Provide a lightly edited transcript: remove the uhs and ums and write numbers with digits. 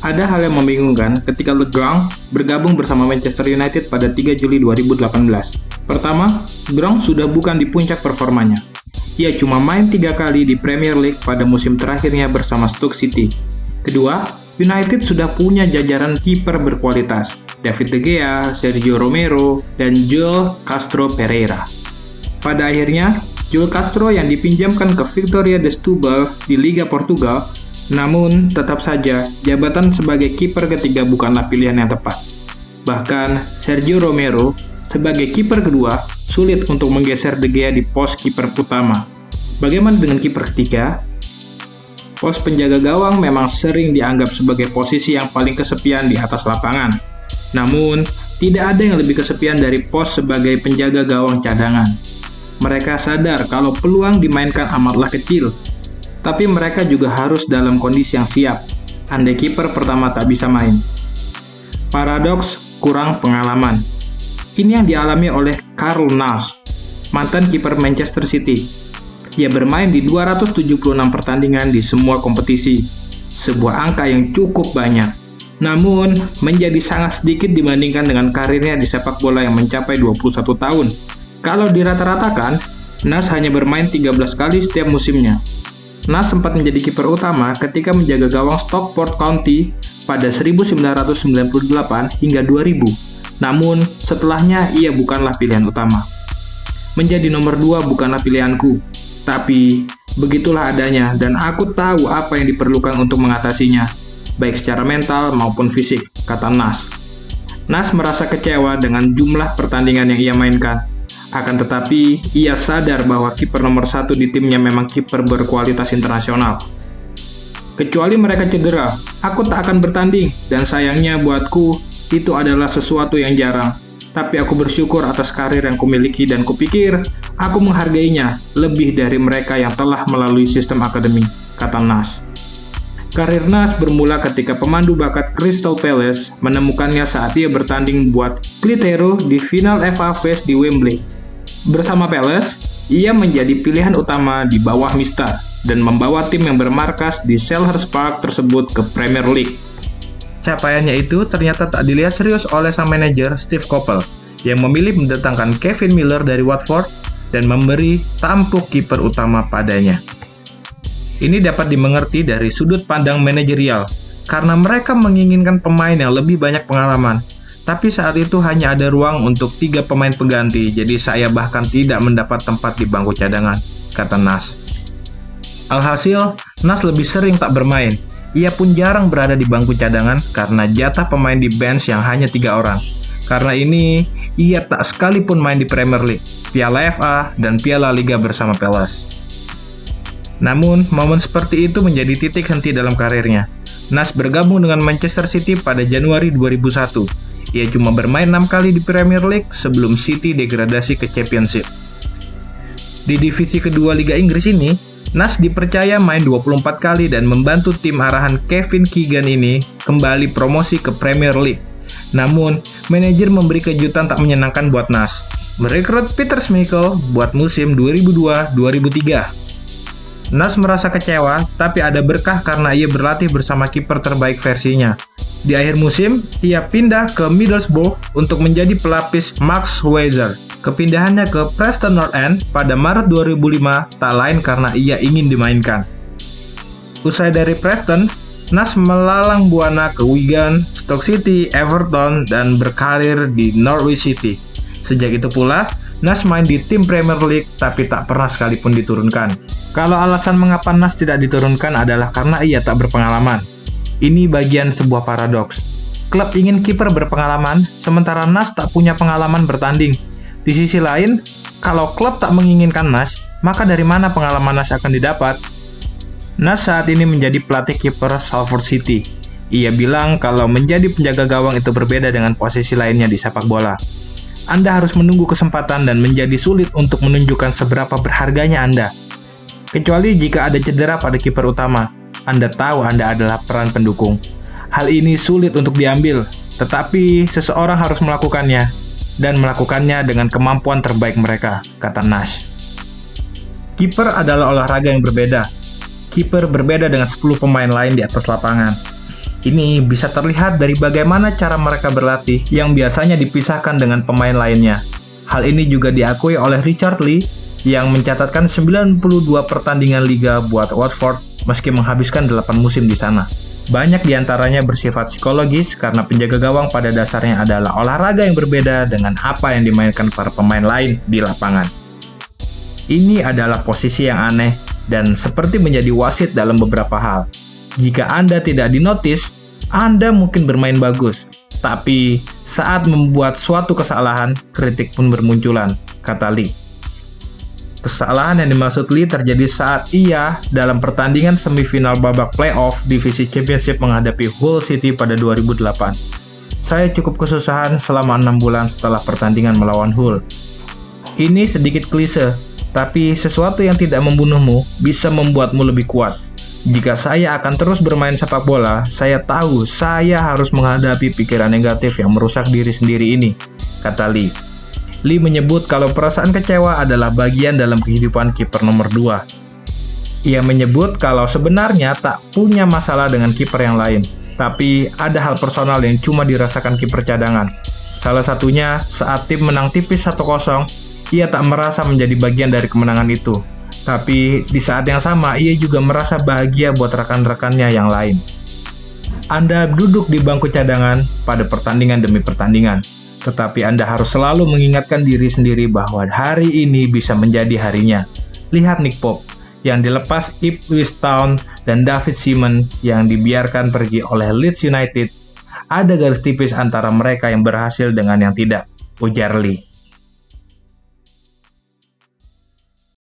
Ada hal yang membingungkan ketika Le Grand bergabung bersama Manchester United pada 3 Juli 2018. Pertama, Grand sudah bukan di puncak performanya. Ia cuma main 3 kali di Premier League pada musim terakhirnya bersama Stoke City. Kedua, United sudah punya jajaran kiper berkualitas, David De Gea, Sergio Romero, dan Joel Castro Pereira. Pada akhirnya, Joel Castro yang dipinjamkan ke Vitória de Setúbal di Liga Portugal, namun tetap saja jabatan sebagai kiper ketiga bukanlah pilihan yang tepat. Bahkan, Sergio Romero sebagai kiper kedua sulit untuk menggeser De Gea di pos kiper utama. Bagaimana dengan kiper ketiga? Pos penjaga gawang memang sering dianggap sebagai posisi yang paling kesepian di atas lapangan. Namun, tidak ada yang lebih kesepian dari pos sebagai penjaga gawang cadangan. Mereka sadar kalau peluang dimainkan amatlah kecil, tapi mereka juga harus dalam kondisi yang siap, andai kiper pertama tak bisa main. Paradoks kurang pengalaman. Ini yang dialami oleh Karl Nash, mantan kiper Manchester City. Ia bermain di 276 pertandingan di semua kompetisi, sebuah angka yang cukup banyak. Namun, menjadi sangat sedikit dibandingkan dengan karirnya di sepak bola yang mencapai 21 tahun. Kalau dirata-ratakan, Nash hanya bermain 13 kali setiap musimnya. Nash sempat menjadi kiper utama ketika menjaga gawang Stockport County pada 1998 hingga 2000. Namun, setelahnya ia bukanlah pilihan utama. Menjadi nomor 2 bukanlah pilihanku, tapi begitulah adanya dan aku tahu apa yang diperlukan untuk mengatasinya, baik secara mental maupun fisik, kata Nash. Nash merasa kecewa dengan jumlah pertandingan yang ia mainkan. Akan tetapi, ia sadar bahwa kiper nomor 1 di timnya memang kiper berkualitas internasional. Kecuali mereka cedera, aku tak akan bertanding, dan sayangnya buatku, itu adalah sesuatu yang jarang. Tapi aku bersyukur atas karir yang kumiliki dan kupikir, aku menghargainya lebih dari mereka yang telah melalui sistem akademi, kata Nash. Karir Nash bermula ketika pemandu bakat Crystal Palace menemukannya saat ia bertanding buat Clitheroe di final FA Vase di Wembley. Bersama Palace, ia menjadi pilihan utama di bawah Mister dan membawa tim yang bermarkas di Selhurst Park tersebut ke Premier League. Capaiannya itu ternyata tak dilihat serius oleh sang manajer Steve Coppell yang memilih mendatangkan Kevin Miller dari Watford dan memberi tampuk kiper utama padanya. Ini dapat dimengerti dari sudut pandang manajerial karena mereka menginginkan pemain yang lebih banyak pengalaman. Tapi saat itu hanya ada ruang untuk 3 pemain pengganti, jadi saya bahkan tidak mendapat tempat di bangku cadangan, kata Nash. Alhasil, Nash lebih sering tak bermain. Ia pun jarang berada di bangku cadangan karena jatah pemain di bench yang hanya 3 orang. Karena ini, ia tak sekalipun main di Premier League, Piala FA, dan Piala Liga bersama Palace. Namun, momen seperti itu menjadi titik henti dalam karirnya. Nash bergabung dengan Manchester City pada Januari 2001. Ia cuma bermain 6 kali di Premier League sebelum City degradasi ke Championship. Di divisi kedua Liga Inggris ini, Nash dipercaya main 24 kali dan membantu tim arahan Kevin Keegan ini kembali promosi ke Premier League. Namun, manajer memberi kejutan tak menyenangkan buat Nash, merekrut Peter Schmeichel buat musim 2002-2003. Nash merasa kecewa, tapi ada berkah karena ia berlatih bersama kiper terbaik versinya. Di akhir musim, ia pindah ke Middlesbrough untuk menjadi pelapis Max Weiser. Kepindahannya ke Preston North End pada Maret 2005 tak lain karena ia ingin dimainkan. Usai dari Preston, Nash melalang buana ke Wigan, Stoke City, Everton, dan berkarir di Norwich City. Sejak itu pula, Nash main di tim Premier League tapi tak pernah sekalipun diturunkan. Kalau alasan mengapa Nash tidak diturunkan adalah karena ia tak berpengalaman. Ini bagian sebuah paradoks. Klub ingin kiper berpengalaman, sementara Nash tak punya pengalaman bertanding. Di sisi lain, kalau klub tak menginginkan Nash, maka dari mana pengalaman Nash akan didapat? Nash saat ini menjadi pelatih kiper Salford City. Ia bilang kalau menjadi penjaga gawang itu berbeda dengan posisi lainnya di sepak bola. Anda harus menunggu kesempatan dan menjadi sulit untuk menunjukkan seberapa berharganya Anda. Kecuali jika ada cedera pada kiper utama. Anda tahu Anda adalah peran pendukung. Hal ini sulit untuk diambil, tetapi seseorang harus melakukannya, dan melakukannya dengan kemampuan terbaik mereka, kata Nash. Kiper adalah olahraga yang berbeda. Kiper berbeda dengan 10 pemain lain di atas lapangan. Ini bisa terlihat dari bagaimana cara mereka berlatih yang biasanya dipisahkan dengan pemain lainnya. Hal ini juga diakui oleh Richard Lee yang mencatatkan 92 pertandingan liga buat Watford meski menghabiskan 8 musim di sana. Banyak diantaranya bersifat psikologis karena penjaga gawang pada dasarnya adalah olahraga yang berbeda dengan apa yang dimainkan para pemain lain di lapangan. Ini adalah posisi yang aneh dan seperti menjadi wasit dalam beberapa hal. Jika Anda tidak dinotis, Anda mungkin bermain bagus, tapi saat membuat suatu kesalahan, kritik pun bermunculan, kata Lee. Kesalahan yang dimaksud Lee terjadi saat ia dalam pertandingan semifinal babak playoff divisi Championship menghadapi Hull City pada 2008. Saya cukup kesusahan selama 6 bulan setelah pertandingan melawan Hull. Ini sedikit klise, tapi sesuatu yang tidak membunuhmu bisa membuatmu lebih kuat. Jika saya akan terus bermain sepak bola, saya tahu saya harus menghadapi pikiran negatif yang merusak diri sendiri ini, kata Lee. Lee menyebut kalau perasaan kecewa adalah bagian dalam kehidupan kiper nomor 2. Ia menyebut kalau sebenarnya tak punya masalah dengan kiper yang lain, tapi ada hal personal yang cuma dirasakan kiper cadangan. Salah satunya saat tim menang tipis 1-0, ia tak merasa menjadi bagian dari kemenangan itu. Tapi di saat yang sama, ia juga merasa bahagia buat rekan-rekannya yang lain. Anda duduk di bangku cadangan pada pertandingan demi pertandingan, tetapi Anda harus selalu mengingatkan diri sendiri bahwa hari ini bisa menjadi harinya. Lihat Nick Pope yang dilepas Ipswich Town dan David Seaman yang dibiarkan pergi oleh Leeds United. Ada garis tipis antara mereka yang berhasil dengan yang tidak, ujar Lee.